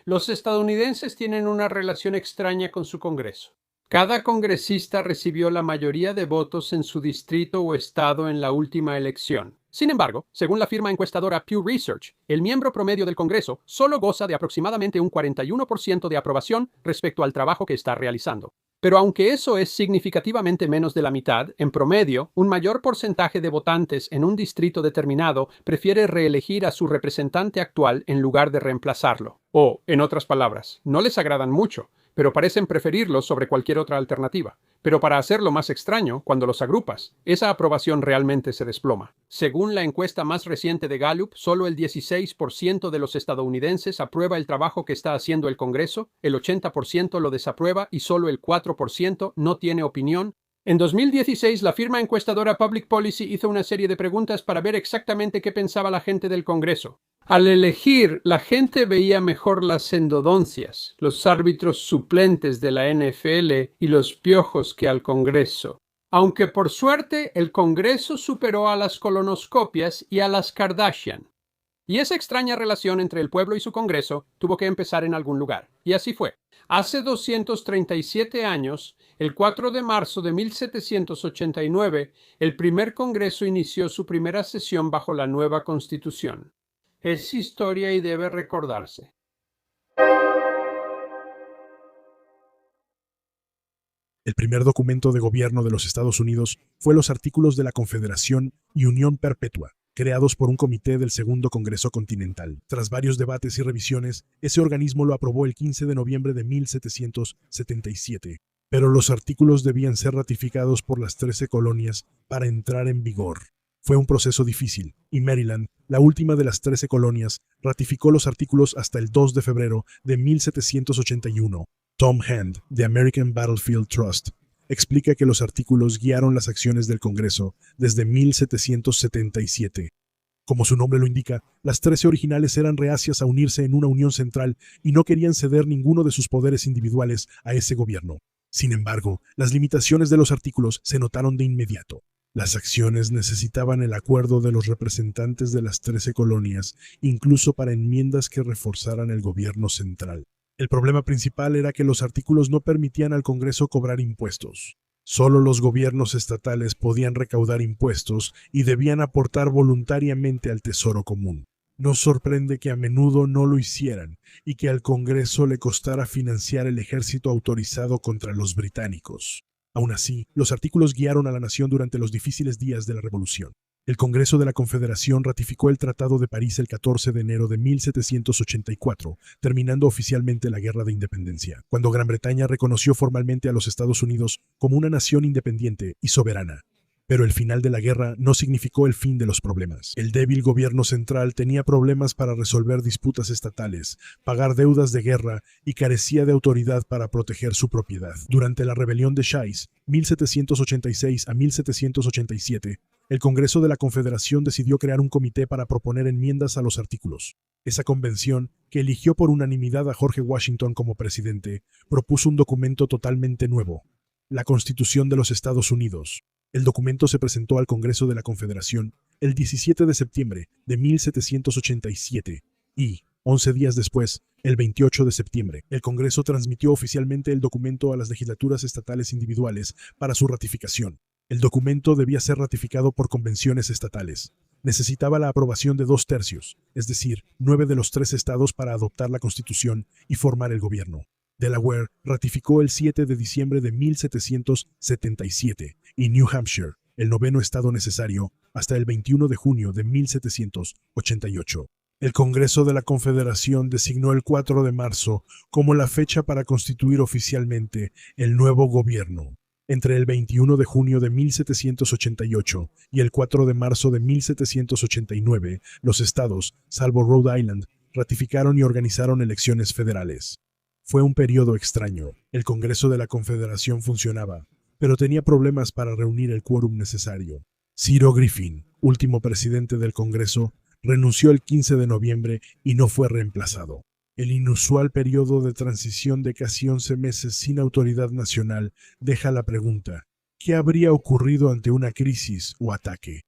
Los estadounidenses tienen una relación extraña con su Congreso. Cada congresista recibió la mayoría de votos en su distrito o estado en la última elección. Sin embargo, según la firma encuestadora Pew Research, el miembro promedio del Congreso solo goza de aproximadamente un 41% de aprobación respecto al trabajo que está realizando. Pero aunque eso es significativamente menos de la mitad, en promedio, un mayor porcentaje de votantes en un distrito determinado prefiere reelegir a su representante actual en lugar de reemplazarlo. O, en otras palabras, no les agradan mucho, pero parecen preferirlos sobre cualquier otra alternativa. Pero para hacerlo más extraño, cuando los agrupas, esa aprobación realmente se desploma. Según la encuesta más reciente de Gallup, solo el 16% de los estadounidenses aprueba el trabajo que está haciendo el Congreso, el 80% lo desaprueba y solo el 4% no tiene opinión. En 2016, la firma encuestadora Public Policy hizo una serie de preguntas para ver exactamente qué pensaba la gente del Congreso. Al elegir, la gente veía mejor las endodoncias, los árbitros suplentes de la NFL y los piojos que al Congreso. Aunque por suerte el Congreso superó a las colonoscopias y a las Kardashian. Y esa extraña relación entre el pueblo y su Congreso tuvo que empezar en algún lugar. Y así fue. Hace 237 años, el 4 de marzo de 1789, el primer Congreso inició su primera sesión bajo la nueva Constitución. Es historia y debe recordarse. El primer documento de gobierno de los Estados Unidos fue los Artículos de la Confederación y Unión Perpetua, creados por un comité del Segundo Congreso Continental. Tras varios debates y revisiones, ese organismo lo aprobó el 15 de noviembre de 1777. Pero los artículos debían ser ratificados por las 13 colonias para entrar en vigor. Fue un proceso difícil, y Maryland, la última de las 13 colonias, ratificó los artículos hasta el 2 de febrero de 1781. Tom Hand, de American Battlefield Trust, explica que los artículos guiaron las acciones del Congreso desde 1777. Como su nombre lo indica, las 13 originales eran reacias a unirse en una unión central y no querían ceder ninguno de sus poderes individuales a ese gobierno. Sin embargo, las limitaciones de los artículos se notaron de inmediato. Las acciones necesitaban el acuerdo de los representantes de las 13 colonias, incluso para enmiendas que reforzaran el gobierno central. El problema principal era que los artículos no permitían al Congreso cobrar impuestos. Solo los gobiernos estatales podían recaudar impuestos y debían aportar voluntariamente al tesoro común. Nos sorprende que a menudo no lo hicieran y que al Congreso le costara financiar el ejército autorizado contra los británicos. Aún así, los artículos guiaron a la nación durante los difíciles días de la Revolución. El Congreso de la Confederación ratificó el Tratado de París el 14 de enero de 1784, terminando oficialmente la Guerra de Independencia, cuando Gran Bretaña reconoció formalmente a los Estados Unidos como una nación independiente y soberana. Pero el final de la guerra no significó el fin de los problemas. El débil gobierno central tenía problemas para resolver disputas estatales, pagar deudas de guerra y carecía de autoridad para proteger su propiedad. Durante la rebelión de Shays, 1786 a 1787, el Congreso de la Confederación decidió crear un comité para proponer enmiendas a los artículos. Esa convención, que eligió por unanimidad a George Washington como presidente, propuso un documento totalmente nuevo, la Constitución de los Estados Unidos. El documento se presentó al Congreso de la Confederación el 17 de septiembre de 1787 y, 11 días después, el 28 de septiembre, el Congreso transmitió oficialmente el documento a las legislaturas estatales individuales para su ratificación. El documento debía ser ratificado por convenciones estatales. Necesitaba la aprobación de 2/3, es decir, 9 de los 13 estados para adoptar la Constitución y formar el gobierno. Delaware ratificó el 7 de diciembre de 1777 y New Hampshire, el noveno estado necesario, hasta el 21 de junio de 1788. El Congreso de la Confederación designó el 4 de marzo como la fecha para constituir oficialmente el nuevo gobierno. Entre el 21 de junio de 1788 y el 4 de marzo de 1789, los estados, salvo Rhode Island, ratificaron y organizaron elecciones federales. Fue un periodo extraño. El Congreso de la Confederación funcionaba, pero tenía problemas para reunir el quórum necesario. Ciro Griffin, último presidente del Congreso, renunció el 15 de noviembre y no fue reemplazado. El inusual periodo de transición de casi 11 meses sin autoridad nacional deja la pregunta: ¿qué habría ocurrido ante una crisis o ataque?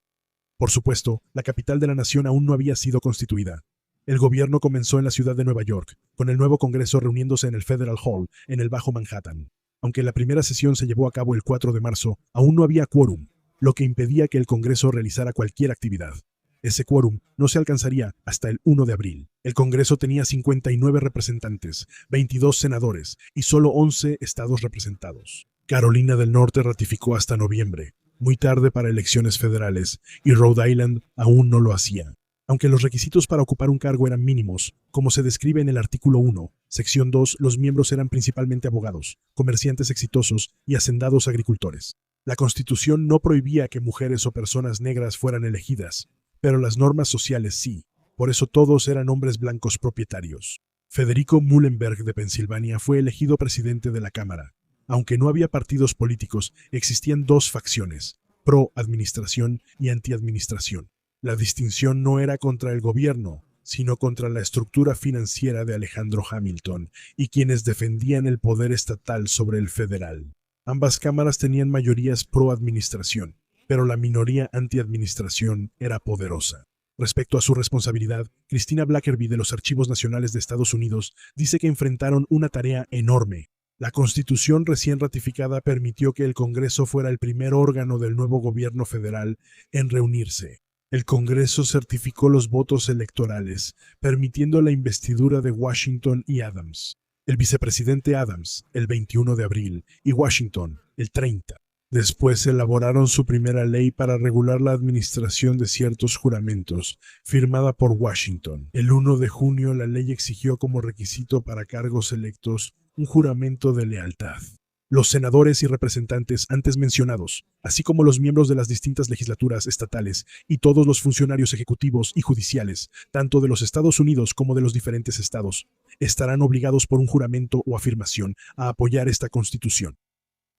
Por supuesto, la capital de la nación aún no había sido constituida. El gobierno comenzó en la ciudad de Nueva York, con el nuevo Congreso reuniéndose en el Federal Hall, en el Bajo Manhattan. Aunque la primera sesión se llevó a cabo el 4 de marzo, aún no había quórum, lo que impedía que el Congreso realizara cualquier actividad. Ese quórum no se alcanzaría hasta el 1 de abril. El Congreso tenía 59 representantes, 22 senadores y solo 11 estados representados. Carolina del Norte ratificó hasta noviembre, muy tarde para elecciones federales, y Rhode Island aún no lo hacía. Aunque los requisitos para ocupar un cargo eran mínimos, como se describe en el artículo 1, sección 2, los miembros eran principalmente abogados, comerciantes exitosos y hacendados agricultores. La Constitución no prohibía que mujeres o personas negras fueran elegidas, pero las normas sociales sí. Por eso todos eran hombres blancos propietarios. Federico Muhlenberg de Pensilvania fue elegido presidente de la Cámara. Aunque no había partidos políticos, existían dos facciones, pro-administración y anti-administración. La distinción no era contra el gobierno, sino contra la estructura financiera de Alejandro Hamilton y quienes defendían el poder estatal sobre el federal. Ambas cámaras tenían mayorías pro-administración, pero la minoría anti-administración era poderosa. Respecto a su responsabilidad, Christina Blackerby de los Archivos Nacionales de Estados Unidos dice que enfrentaron una tarea enorme. La Constitución recién ratificada permitió que el Congreso fuera el primer órgano del nuevo gobierno federal en reunirse. El Congreso certificó los votos electorales, permitiendo la investidura de Washington y Adams. El vicepresidente Adams, el 21 de abril, y Washington, el 30. Después elaboraron su primera ley para regular la administración de ciertos juramentos, firmada por Washington. El 1 de junio la ley exigió como requisito para cargos electos un juramento de lealtad. Los senadores y representantes antes mencionados, así como los miembros de las distintas legislaturas estatales y todos los funcionarios ejecutivos y judiciales, tanto de los Estados Unidos como de los diferentes estados, estarán obligados por un juramento o afirmación a apoyar esta Constitución.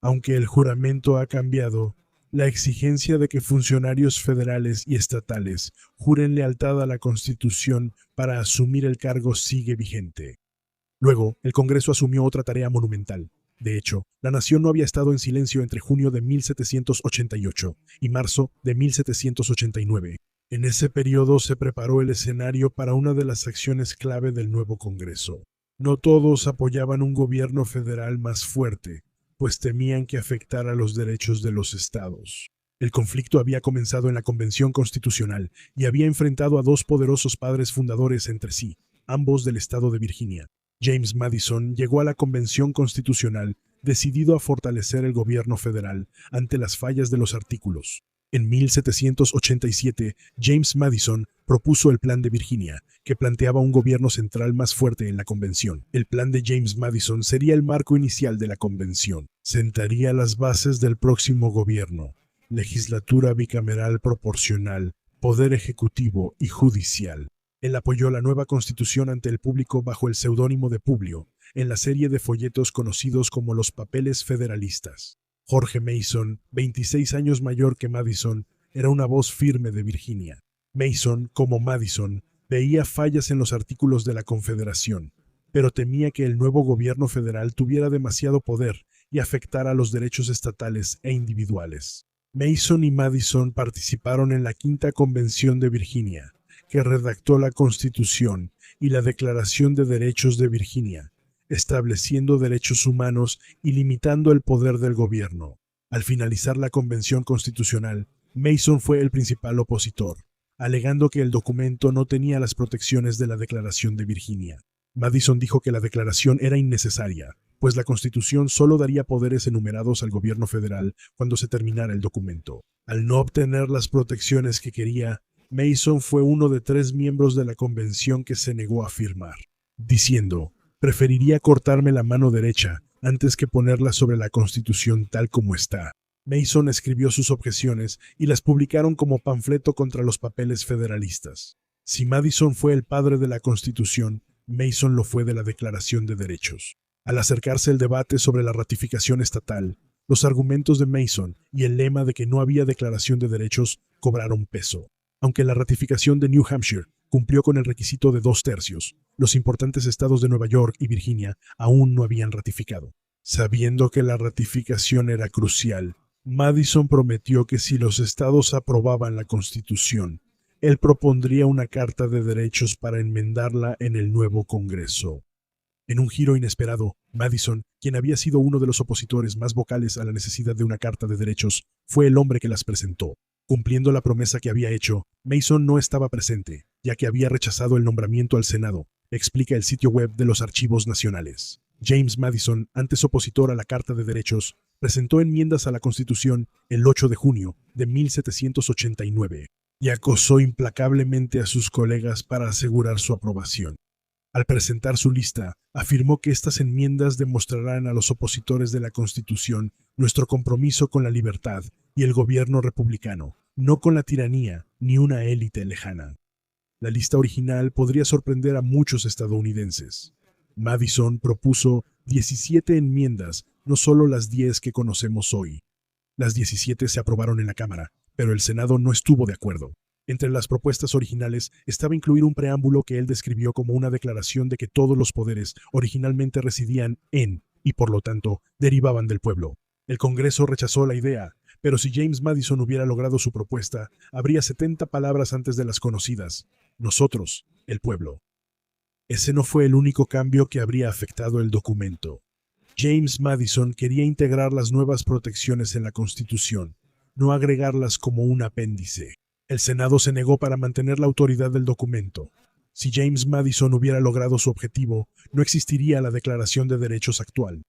Aunque el juramento ha cambiado, la exigencia de que funcionarios federales y estatales juren lealtad a la Constitución para asumir el cargo sigue vigente. Luego, el Congreso asumió otra tarea monumental. De hecho, la nación no había estado en silencio entre junio de 1788 y marzo de 1789. En ese periodo se preparó el escenario para una de las acciones clave del nuevo Congreso. No todos apoyaban un gobierno federal más fuerte, pues temían que afectara los derechos de los estados. El conflicto había comenzado en la Convención Constitucional y había enfrentado a dos poderosos padres fundadores entre sí, ambos del estado de Virginia. James Madison llegó a la Convención Constitucional decidido a fortalecer el gobierno federal ante las fallas de los artículos. En 1787, James Madison propuso el Plan de Virginia, que planteaba un gobierno central más fuerte en la Convención. El plan de James Madison sería el marco inicial de la Convención. Sentaría las bases del próximo gobierno, legislatura bicameral proporcional, poder ejecutivo y judicial. Él apoyó la nueva Constitución ante el público bajo el seudónimo de Publio, en la serie de folletos conocidos como los Papeles Federalistas. Jorge Mason, 26 años mayor que Madison, era una voz firme de Virginia. Mason, como Madison, veía fallas en los artículos de la Confederación, pero temía que el nuevo gobierno federal tuviera demasiado poder y afectara a los derechos estatales e individuales. Mason y Madison participaron en la Quinta Convención de Virginia, que redactó la Constitución y la Declaración de Derechos de Virginia, estableciendo derechos humanos y limitando el poder del gobierno. Al finalizar la Convención Constitucional, Mason fue el principal opositor, alegando que el documento no tenía las protecciones de la Declaración de Virginia. Madison dijo que la declaración era innecesaria, pues la Constitución solo daría poderes enumerados al gobierno federal cuando se terminara el documento. Al no obtener las protecciones que quería, Mason fue uno de 3 miembros de la convención que se negó a firmar, diciendo: «Preferiría cortarme la mano derecha antes que ponerla sobre la Constitución tal como está». Mason escribió sus objeciones y las publicaron como panfleto contra los papeles federalistas. Si Madison fue el padre de la Constitución, Mason lo fue de la Declaración de Derechos. Al acercarse el debate sobre la ratificación estatal, los argumentos de Mason y el lema de que no había declaración de derechos cobraron peso. Aunque la ratificación de New Hampshire cumplió con el requisito de 2/3, los importantes estados de Nueva York y Virginia aún no habían ratificado. Sabiendo que la ratificación era crucial, Madison prometió que si los estados aprobaban la Constitución, Él propondría una carta de derechos para enmendarla en el nuevo Congreso. En un giro inesperado, Madison, quien había sido uno de los opositores más vocales a la necesidad de una carta de derechos, fue el hombre que las presentó. Cumpliendo la promesa que había hecho, Mason no estaba presente, ya que había rechazado el nombramiento al Senado, explica el sitio web de los Archivos Nacionales. James Madison, antes opositor a la Carta de Derechos, presentó enmiendas a la Constitución el 8 de junio de 1789 y acosó implacablemente a sus colegas para asegurar su aprobación. Al presentar su lista, afirmó que estas enmiendas demostrarán a los opositores de la Constitución nuestro compromiso con la libertad y el gobierno republicano, no con la tiranía ni una élite lejana. La lista original podría sorprender a muchos estadounidenses. Madison propuso 17 enmiendas, no solo las 10 que conocemos hoy. Las 17 se aprobaron en la Cámara, pero el Senado no estuvo de acuerdo. Entre las propuestas originales estaba incluir un preámbulo que él describió como una declaración de que todos los poderes originalmente residían en, y por lo tanto, derivaban del pueblo. El Congreso rechazó la idea, pero si James Madison hubiera logrado su propuesta, habría 70 palabras antes de las conocidas. Nosotros, el pueblo. Ese no fue el único cambio que habría afectado el documento. James Madison quería integrar las nuevas protecciones en la Constitución, no agregarlas como un apéndice. El Senado se negó para mantener la autoridad del documento. Si James Madison hubiera logrado su objetivo, no existiría la Declaración de Derechos actual.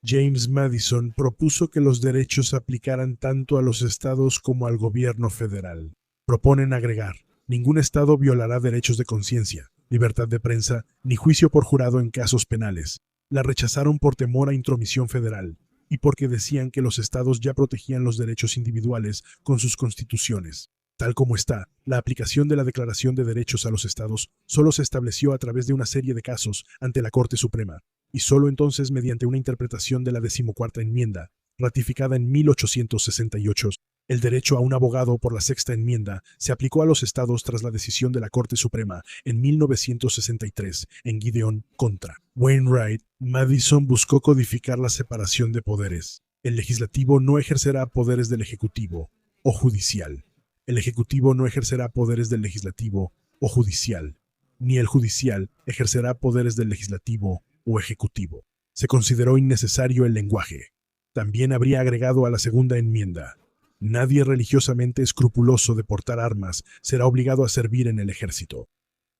James Madison propuso que los derechos se aplicaran tanto a los estados como al gobierno federal. Proponen agregar: ningún estado violará derechos de conciencia, libertad de prensa, ni juicio por jurado en casos penales. La rechazaron por temor a intromisión federal y porque decían que los estados ya protegían los derechos individuales con sus constituciones. Tal como está, la aplicación de la Declaración de Derechos a los estados solo se estableció a través de una serie de casos ante la Corte Suprema, y solo entonces mediante una interpretación de la 14ª enmienda, ratificada en 1868. El derecho a un abogado por la 6ª enmienda se aplicó a los estados tras la decisión de la Corte Suprema en 1963 en Gideon contra Wainwright. Madison buscó codificar la separación de poderes. El legislativo no ejercerá poderes del ejecutivo o judicial. El ejecutivo no ejercerá poderes del legislativo o judicial, ni el judicial ejercerá poderes del legislativo o ejecutivo. Se consideró innecesario el lenguaje. También habría agregado a la 2ª enmienda: nadie religiosamente escrupuloso de portar armas será obligado a servir en el ejército.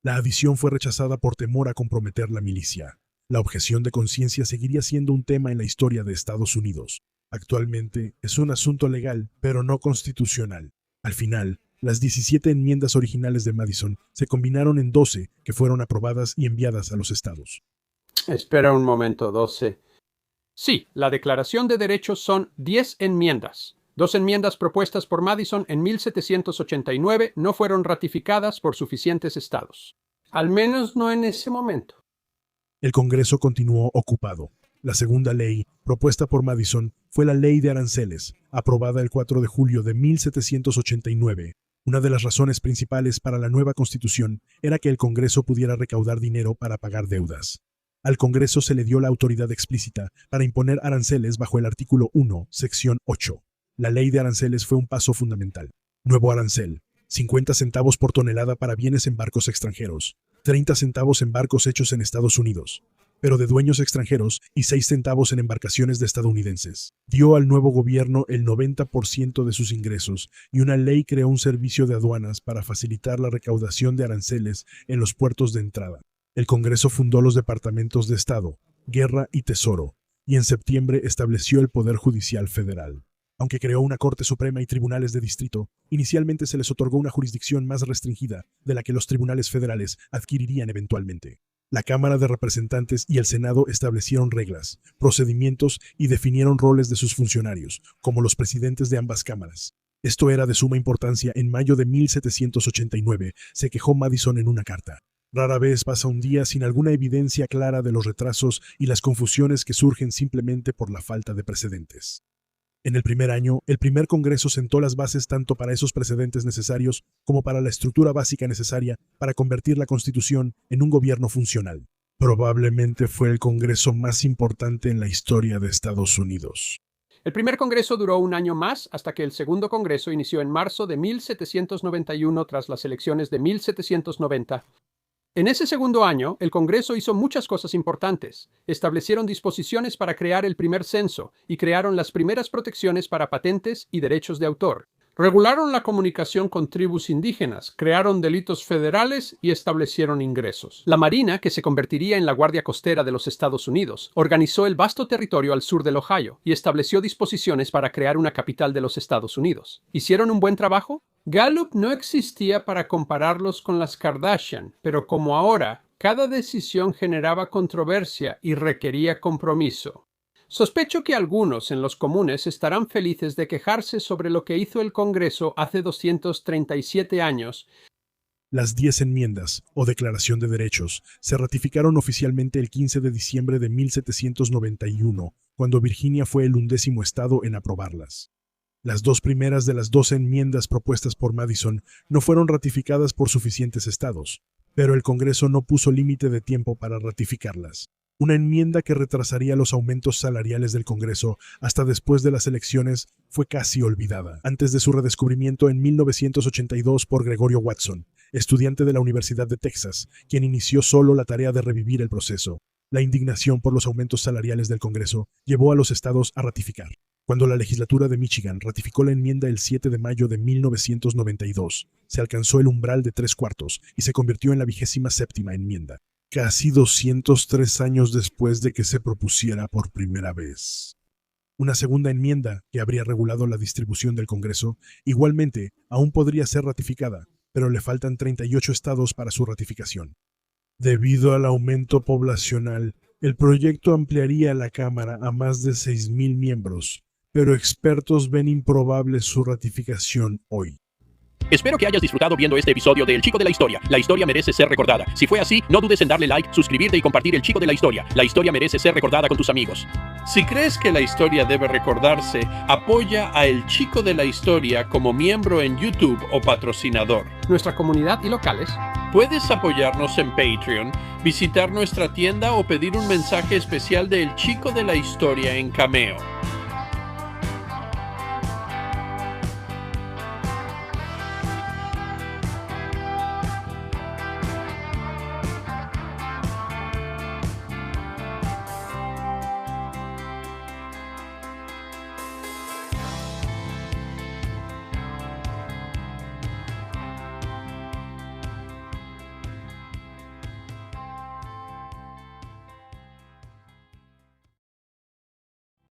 La adición fue rechazada por temor a comprometer la milicia. La objeción de conciencia seguiría siendo un tema en la historia de Estados Unidos. Actualmente es un asunto legal, pero no constitucional. Al final, las 17 enmiendas originales de Madison se combinaron en 12 que fueron aprobadas y enviadas a los estados. Espera un momento, 12. Sí, la Declaración de Derechos son 10 enmiendas. 2 enmiendas propuestas por Madison en 1789 no fueron ratificadas por suficientes estados. Al menos no en ese momento. El Congreso continuó ocupado. La segunda ley, propuesta por Madison, fue la Ley de Aranceles, aprobada el 4 de julio de 1789. Una de las razones principales para la nueva Constitución era que el Congreso pudiera recaudar dinero para pagar deudas. Al Congreso se le dio la autoridad explícita para imponer aranceles bajo el artículo 1, sección 8. La Ley de Aranceles fue un paso fundamental. Nuevo arancel: 50 centavos por tonelada para bienes en barcos extranjeros, 30 centavos en barcos hechos en Estados Unidos, pero de dueños extranjeros, y 6 centavos en embarcaciones de estadounidenses. Dio al nuevo gobierno el 90% de sus ingresos, y una ley creó un servicio de aduanas para facilitar la recaudación de aranceles en los puertos de entrada. El Congreso fundó los departamentos de Estado, Guerra y Tesoro, y en septiembre estableció el Poder Judicial Federal. Aunque creó una Corte Suprema y tribunales de distrito, inicialmente se les otorgó una jurisdicción más restringida de la que los tribunales federales adquirirían eventualmente. La Cámara de Representantes y el Senado establecieron reglas, procedimientos y definieron roles de sus funcionarios, como los presidentes de ambas cámaras. Esto era de suma importancia. En mayo de 1789 se quejó Madison en una carta: rara vez pasa un día sin alguna evidencia clara de los retrasos y las confusiones que surgen simplemente por la falta de precedentes. En el primer año, el primer Congreso sentó las bases tanto para esos precedentes necesarios como para la estructura básica necesaria para convertir la Constitución en un gobierno funcional. Probablemente fue el Congreso más importante en la historia de Estados Unidos. El primer Congreso duró un año más hasta que el segundo Congreso inició en marzo de 1791 tras las elecciones de 1790. En ese segundo año, el Congreso hizo muchas cosas importantes. Establecieron disposiciones para crear el primer censo y crearon las primeras protecciones para patentes y derechos de autor. Regularon la comunicación con tribus indígenas, crearon delitos federales y establecieron ingresos. La Marina, que se convertiría en la Guardia Costera de los Estados Unidos, organizó el vasto territorio al sur del Ohio y estableció disposiciones para crear una capital de los Estados Unidos. ¿Hicieron un buen trabajo? Gallup no existía para compararlos con las Kardashian, pero como ahora, cada decisión generaba controversia y requería compromiso. Sospecho que algunos en los comunes estarán felices de quejarse sobre lo que hizo el Congreso hace 237 años. Las 10 enmiendas, o Declaración de Derechos, se ratificaron oficialmente el 15 de diciembre de 1791, cuando Virginia fue el 11º estado en aprobarlas. Las dos primeras de las 12 enmiendas propuestas por Madison no fueron ratificadas por suficientes estados, pero el Congreso no puso límite de tiempo para ratificarlas. Una enmienda que retrasaría los aumentos salariales del Congreso hasta después de las elecciones fue casi olvidada, antes de su redescubrimiento en 1982 por Gregorio Watson, estudiante de la Universidad de Texas, quien inició solo la tarea de revivir el proceso. La indignación por los aumentos salariales del Congreso llevó a los estados a ratificar. Cuando la legislatura de Michigan ratificó la enmienda el 7 de mayo de 1992, se alcanzó el umbral de 3/4 y se convirtió en la 27ª enmienda. Casi 203 años después de que se propusiera por primera vez. Una segunda enmienda, que habría regulado la distribución del Congreso, igualmente aún podría ser ratificada, pero le faltan 38 estados para su ratificación. Debido al aumento poblacional, el proyecto ampliaría la Cámara a más de 6,000 miembros, pero expertos ven improbable su ratificación hoy. Espero que hayas disfrutado viendo este episodio de El Chico de la Historia. La historia merece ser recordada. Si fue así, no dudes en darle like, suscribirte y compartir El Chico de la Historia. La historia merece ser recordada con tus amigos. Si crees que la historia debe recordarse, apoya a El Chico de la Historia como miembro en YouTube o patrocinador. Nuestra comunidad y locales. Puedes apoyarnos en Patreon, visitar nuestra tienda o pedir un mensaje especial de El Chico de la Historia en Cameo.